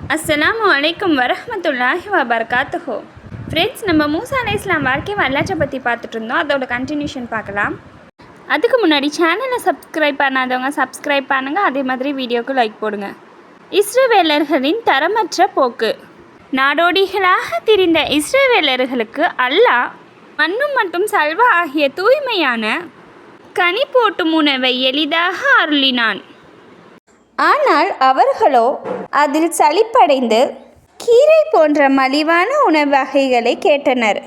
அஸ்ஸலாமு அலைக்கும் வரஹ்மத்துல்லாஹி வபரகாத்துஹு. ஃப்ரெண்ட்ஸ், நம்ம மூசா அலைஹிஸ்ஸலாம் வாழ்க்கை வரலாற்றை பற்றி பார்த்துட்டு இருந்தோம். அதோட கண்டினியூஷன் பார்க்கலாம். அதுக்கு முன்னாடி சேனலை சப்ஸ்கிரைப் பண்ணாதவங்க சப்ஸ்கிரைப் பண்ணுங்கள். அதே மாதிரி வீடியோக்கு லைக் போடுங்க. இஸ்ரவேலர்களின் தரமற்ற போக்கு. நாடோடிகளாக திரிந்த இஸ்ரவேலர்களுக்கு அல்லாஹ் மண்ணும் மற்றும் சல்வா ஆகிய தூய்மையான கனி போட்டும் உணவை எளிதாக அருளினான். ஆனால் அவர்களோ அதில் சலிப்படைந்து கீரை போன்ற மலிவான உணவு வகைகளை கேட்டனர்.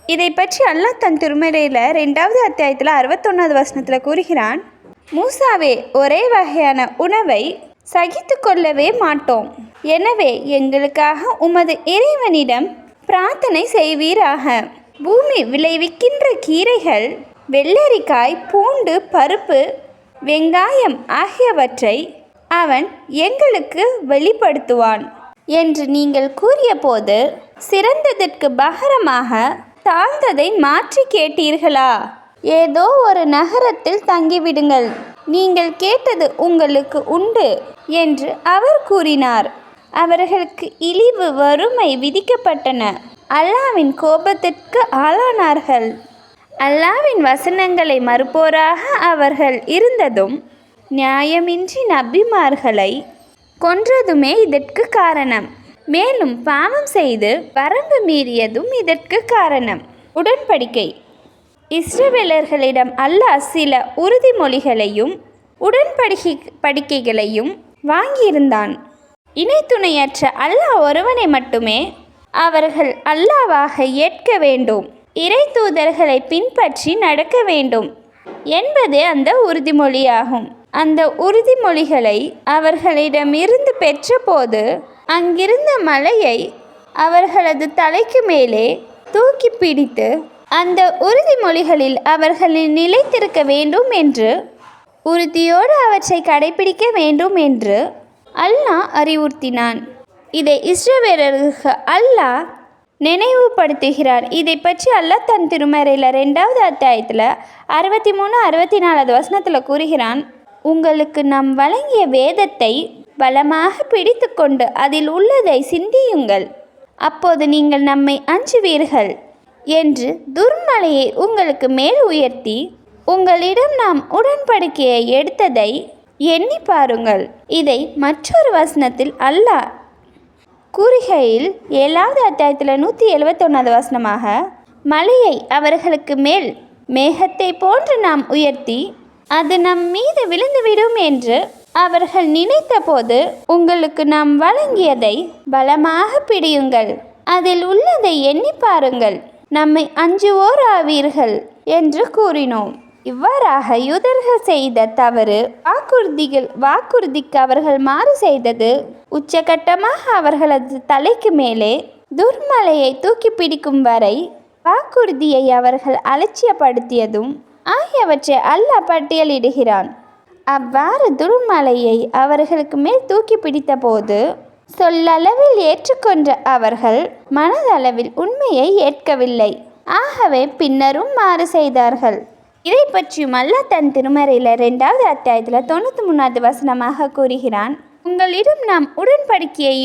இதை பற்றி அல்லாஹ் தன் திருமறையில் 2வது அத்தியாயத்தில் 61வது வசனத்தில் கூறுகிறான், மூசாவே, ஒரே வகையான உணவை சகித்து கொள்ளவே மாட்டோம். எனவே எங்களுக்காக உமது இறைவனிடம் பிரார்த்தனை செய்வீராக. பூமி விளைவிக்கின்ற கீரைகள், வெள்ளரிக்காய், பூண்டு, பருப்பு, வெங்காயம் ஆகியவற்றை அவன் எங்களுக்கு வெளிப்படுத்துவான் என்று நீங்கள் கூறிய போது சிறந்ததற்கு பகரமாக தாழ்ந்ததை மாற்றி கேட்டீர்களா? ஏதோ ஒரு நகரத்தில் தங்கிவிடுங்கள், நீங்கள் கேட்டது உங்களுக்கு உண்டு என்று அவர் கூறினார். அவர்களுக்கு இழிவு, வறுமை விதிக்கப்பட்டன. அல்லாஹ்வின் கோபத்திற்கு ஆளானார்கள். அல்லாஹ்வின் வசனங்களை மறுப்போராக அவர்கள் இருந்ததும் நியாயமின்றி நபிமார்களை கொன்றதுமே இதற்கு காரணம். மேலும் பாவம் செய்து வரம்பு மீறியதும் இதற்கு காரணம். உடன்படிக்கை. இஸ்ரவேலர்களிடம் அல்லாஹ் சில உறுதிமொழிகளையும் உடன்படிக்கைகளையும் வாங்கியிருந்தான். இணை துணையற்ற அல்லாஹ் ஒருவனை மட்டுமே அவர்கள் அல்லாஹ்வாக ஏற்க வேண்டும், இறை தூதர்களை பின்பற்றி நடக்க வேண்டும் என்பது அந்த உறுதிமொழியாகும். அந்த உறுதிமொழிகளை அவர்களிடமிருந்து பெற்றபோது அங்கிருந்த மலையை அவர்களது தலைக்கு மேலே தூக்கி பிடித்து அந்த உறுதிமொழிகளில் அவர்களை நிலைத்திருக்க வேண்டும் என்று, உறுதியோடு அவற்றை கடைபிடிக்க வேண்டும் என்று அல்லாஹ் அறிவுறுத்தினான். இதை இஸ்ரவேலர்களுக்கு அல்லாஹ் நினைவுபடுத்துகிறார். இதை பற்றி அல்லாஹ் தன் திருமறையில் 2வது அத்தியாயத்தில் 63-64 வசனத்தில் கூறுகிறான், உங்களுக்கு நாம் வழங்கிய வேதத்தை பலமாக பிடித்து கொண்டு அதில் உள்ளதை சிந்தியுங்கள், அப்போது நீங்கள் நம்மை அஞ்சுவீர்கள் என்று துர்மலையை உங்களுக்கு மேல் உயர்த்தி உங்களிடம் நாம் உடன்படிக்கையை எடுத்ததை எண்ணி பாருங்கள். இதை மற்றொரு வசனத்தில் அல்லாஹ் கூறுகையில் 7வது அத்தியாயத்தில் 171வது வசனமாக, மலையை அவர்களுக்கு மேல் மேகத்தை போன்று நாம் உயர்த்தி அது நம் மீது விழுந்துவிடும் என்று அவர்கள் நினைத்த போது உங்களுக்கு நாம் வழங்கியதை பலமாக பிடியுங்கள், அதில் உள்ளதை எண்ணி பாருங்கள், நம்மை அஞ்சுவோர் ஆவீர்கள் என்று கூறினோம். இவ்வாறாக யூதர்கள் செய்த தவறு, வாக்குறுதிக்கு அவர்கள் மாறு செய்தது, உச்சகட்டமாக அவர்களது தலைக்கு மேலே துர்மலையை தூக்கி பிடிக்கும் வரை வாக்குறுதியை அவர்கள் அலட்சியப்படுத்தியதும் ஆகியவற்றை அல்லாஹ் பட்டியலிடுகிறான். அவ்வாறு துர்மலையை அவர்களுக்கு மேல் தூக்கி பிடித்த போது சொல்லளவில் ஏற்றுக்கொண்ட அவர்கள் மனதளவில் உண்மையை ஏற்கவில்லை. ஆகவே பின்னரும் மாறு செய்தார்கள். இதை பற்றியும் அல்லாஹ் தன் திருமறையில் 2வது அத்தியாயத்தில் 93வது வசனமாக கூறுகிறான், உங்களிடம் நாம் உடன்படிக்கையை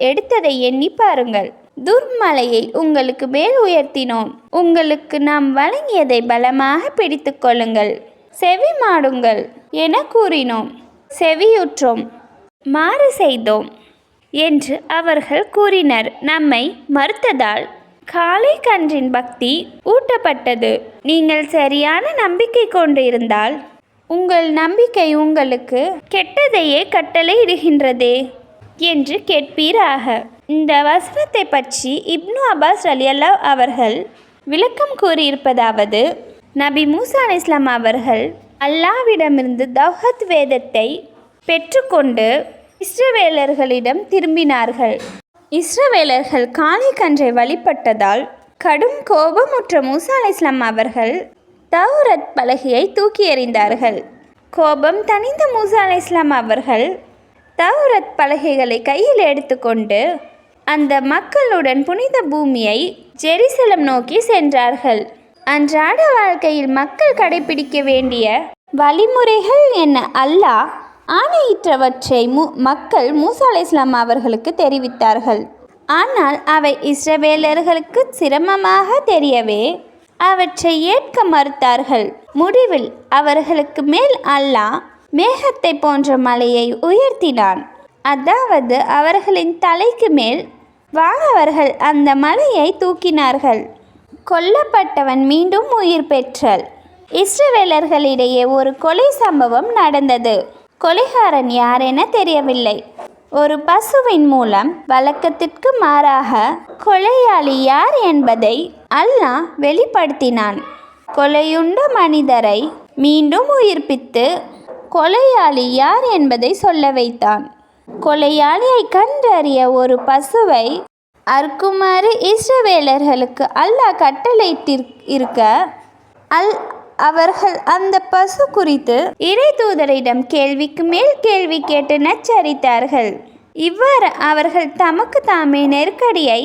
எடுத்ததை எண்ணி பாருங்கள், துர்மலையை உங்களுக்கு மேல் உயர்த்தினோம், உங்களுக்கு நாம் வழங்கியதை பலமாக பிடித்து கொள்ளுங்கள், செவி மாடுங்கள் என கூறினோம், செவியுற்றோம், மாறு செய்தோம் என்று அவர்கள் கூறினர். நம்மை மறுத்ததால் காளை கன்றின் பக்தி ஊட்டப்பட்டது. நீங்கள் சரியான நம்பிக்கை கொண்டு இருந்தால் உங்கள் நம்பிக்கை உங்களுக்கு கெட்டதையே கட்டளையிடுகின்றதே என்று கேட்பீராக. இந்த வசனத்தை பற்றி இப்னு அப்பாஸ் ரலியல்லாஹு அவர்கள் விளக்கம் கூறியிருப்பதாவது, நபி மூசா அலைஹிஸ்ஸலாம் அவர்கள் அல்லாஹ்விடமிருந்து தௌஹத் வேதத்தை பெற்றுக்கொண்டு இஸ்ரவேலர்களிடம் திரும்பினார்கள். இஸ்ரவேலர்கள் காளை கன்றை வழிபட்டதால் கடும் கோபமுற்ற மூசா அலைஹிஸ்ஸலாம் அவர்கள் தௌரத் பலகையை தூக்கி எறிந்தார்கள். கோபம் தணிந்த மூசா அலைஹிஸ்ஸலாம் அவர்கள் தௌரத் பலகைகளை கையில் எடுத்துக்கொண்டு அந்த மக்களுடன் புனித பூமியை ஜெருசலம் நோக்கி சென்றார்கள். அன்றாட வாழ்க்கையில் மக்கள் கடைபிடிக்க வேண்டிய வழிமுறைகள் என்ன அல்லாஹ் ஆணையிட்டவற்றை மக்கள் மூசா அலைஹிஸ்ஸலாம் அவர்களுக்கு தெரிவித்தார்கள். ஆனால் அவை இஸ்ரவேலர்களுக்கு சிரமமாக தெரியவே அவற்றை ஏற்க மறுத்தார்கள். முடிவில் அவர்களுக்கு மேல் அல்லாஹ் மேகத்தை போன்ற மலையை உயர்த்தினான். அதாவது அவர்களின் தலைக்கு மேல் வானவர்கள் அந்த மலையை தூக்கினார்கள். கொல்லப்பட்டவன் மீண்டும் உயிர் பெற்றல். இஸ்ரவேலர்களிடையே ஒரு கொலை சம்பவம் நடந்தது. கொலைகாரன் யார் என தெரியவில்லை. ஒரு பசுவின் மூலம் வழக்கத்திற்கு மாறாக கொலையாளி யார் என்பதை அல்லாஹ் வெளிப்படுத்தினான். கொலையுண்ட மனிதரை மீண்டும் உயிர்ப்பித்து கொலையாளி யார் என்பதை சொல்ல வைத்தான். கொலையாளியை கண்டறிய ஒரு பசுவை அறுக்குமாறு இஸ்ரவேலர்களுக்கு அல்லாஹ் கட்டளையிட்டிருக்க அவர்கள் அந்த பசு குறித்து இறை தூதரிடம் கேள்விக்கு மேல் கேள்வி கேட்டு நச்சரித்தார்கள். இவ்வாறு அவர்கள் தமக்கு தாமே நெருக்கடியை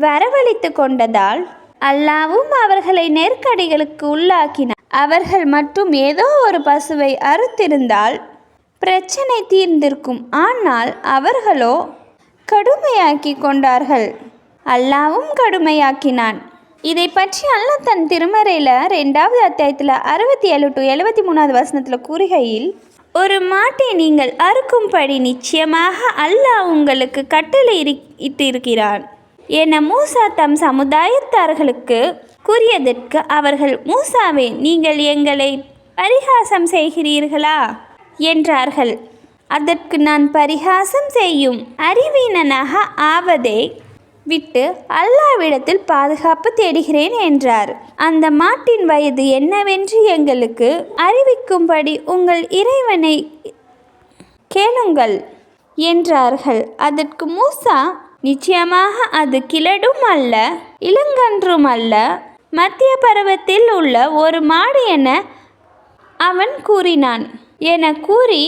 வரவழைத்து கொண்டதால் அல்லாவும் அவர்களை நெருக்கடிகளுக்கு உள்ளாக்கினார். அவர்கள் மட்டும் ஏதோ ஒரு பசுவை அறுத்திருந்தால் பிரச்சனை தீர்ந்திருக்கும். ஆனால் அவர்களோ கடுமையாக்கி கொண்டார்கள். அல்லாவும் கடுமையாக்கினான். இதை பற்றி அல்லாஹ் தன் திருமறையில் 2வது அத்தியாயத்தில் 67 to 73வது வசனத்தில் கூறுகையில், ஒரு மாட்டை நீங்கள் அறுக்கும்படி நிச்சயமாக அல்லாஹ் உங்களுக்கு கட்டளை இட்டிருக்கிறான் என மூசா தம் சமுதாயத்தார்களுக்கு கூறியதற்கு அவர்கள், மூசாவே, நீங்கள் எங்களை பரிகாசம் செய்கிறீர்களா என்றார்கள். அதற்கு, நான் பரிகாசம் செய்யும் அறிவீனனாக ஆவதை விட்டு அல்லாவிடத்தில் பாதுகாப்பு தேடுகிறேன் என்றார். அந்த மாட்டின் வயது என்னவென்று எங்களுக்கு அறிவிக்கும்படி உங்கள் இறைவனை கேளுங்கள் என்றார்கள். அதற்கு மூசா, நிச்சயமாக அது கிழடும் அல்ல, இளங்கன்றும் அல்ல, மத்திய பருவத்தில் உள்ள ஒரு மாடு என அவன் கூறினான் என கூறி,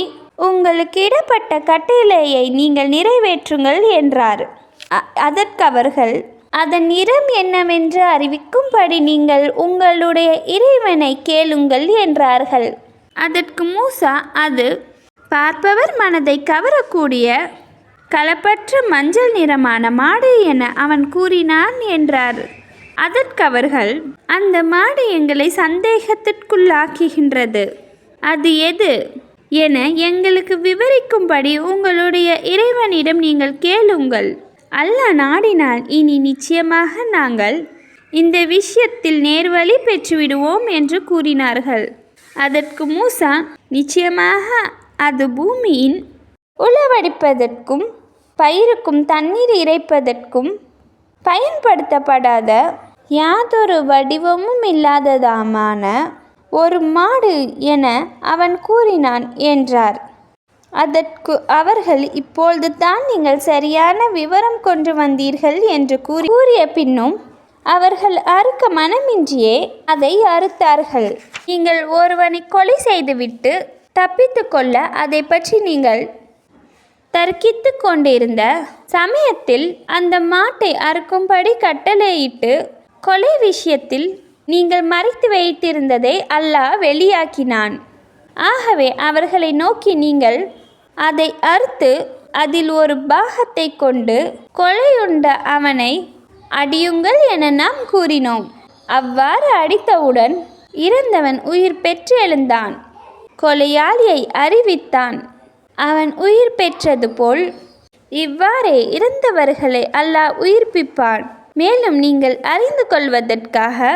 உங்களுக்கு இடப்பட்ட கட்டளையை நீங்கள் நிறைவேற்றுங்கள் என்றார். அதற்கு அவர்கள், அதன் நிறம் என்னவென்று அறிவிக்கும்படி நீங்கள் உங்களுடைய இறைவனை கேளுங்கள் என்றார்கள். அதற்கு மூசா, அது பார்ப்பவர் மனதை கவரக்கூடிய களப்பற்ற மஞ்சள் நிறமான மாடு என அவன் கூறினான் என்றார். அதற்கு அவர்கள், அந்த மாடு எங்களை சந்தேகத்திற்குள்ளாக்குகின்றது, அது எது என எங்களுக்கு விவரிக்கும்படி உங்களுடைய இறைவனிடம் நீங்கள் கேளுங்கள். அல்லாஹ் நாடினால் இனி நிச்சயமாக நாங்கள் இந்த விஷயத்தில் நேர்வழி பெற்றுவிடுவோம் என்று கூறினார்கள். அதற்கு மூசா, நிச்சயமாக அது பூமியின் உளவடிப்பதற்கும் பயிருக்கும் தண்ணீர் இறைப்பதற்கும் பயன்படுத்தப்படாத யாதொரு வடிவமும் இல்லாததாமான ஒரு மாடு என அவன் கூறினான் என்றார். அதற்கு அவர்கள், இப்பொழுது தான் நீங்கள் சரியான விவரம் கொண்டு வந்தீர்கள் என்று கூறிய பின்னும் அவர்கள் அறுக்க மனமின்றியே அதை அறுத்தார்கள். நீங்கள் ஒருவனை கொலை செய்துவிட்டு தப்பித்து கொள்ள அதை பற்றி நீங்கள் தர்க்கித்து கொண்டிருந்த சமயத்தில் அந்த மாட்டை அறுக்கும்படி கட்டளையிட்டு கொலை விஷயத்தில் நீங்கள் மறைத்து வைத்திருந்ததை அல்லாஹ் வெளியாக்கினான். ஆகவே அவர்களை நோக்கி, நீங்கள் அதை அறுத்து அதில் ஒரு பாகத்தை கொண்டு கொலையுண்ட அவனை அடியுங்கள் என நாம் கூறினோம். அவ்வாறு அடித்தவுடன் இறந்தவன் உயிர் பெற்று எழுந்தான். கொலையாளியை அறிவித்தான். அவன் உயிர் பெற்றது போல் இவ்வாறே இறந்தவர்களை அல்லாஹ் உயிர்ப்பிப்பான். மேலும் நீங்கள் அறிந்து கொள்வதற்காக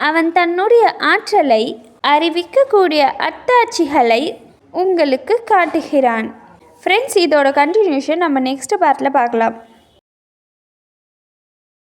அவன் தன்னுடைய ஆற்றலை அறிவிக்கக்கூடிய அத்தாட்சிகளை உங்களுக்கு காட்டுகிறான். ஃப்ரெண்ட்ஸ், இதோட கண்டினியூஷன் நம்ம நெக்ஸ்ட் பார்ட்டில் பார்க்கலாம்.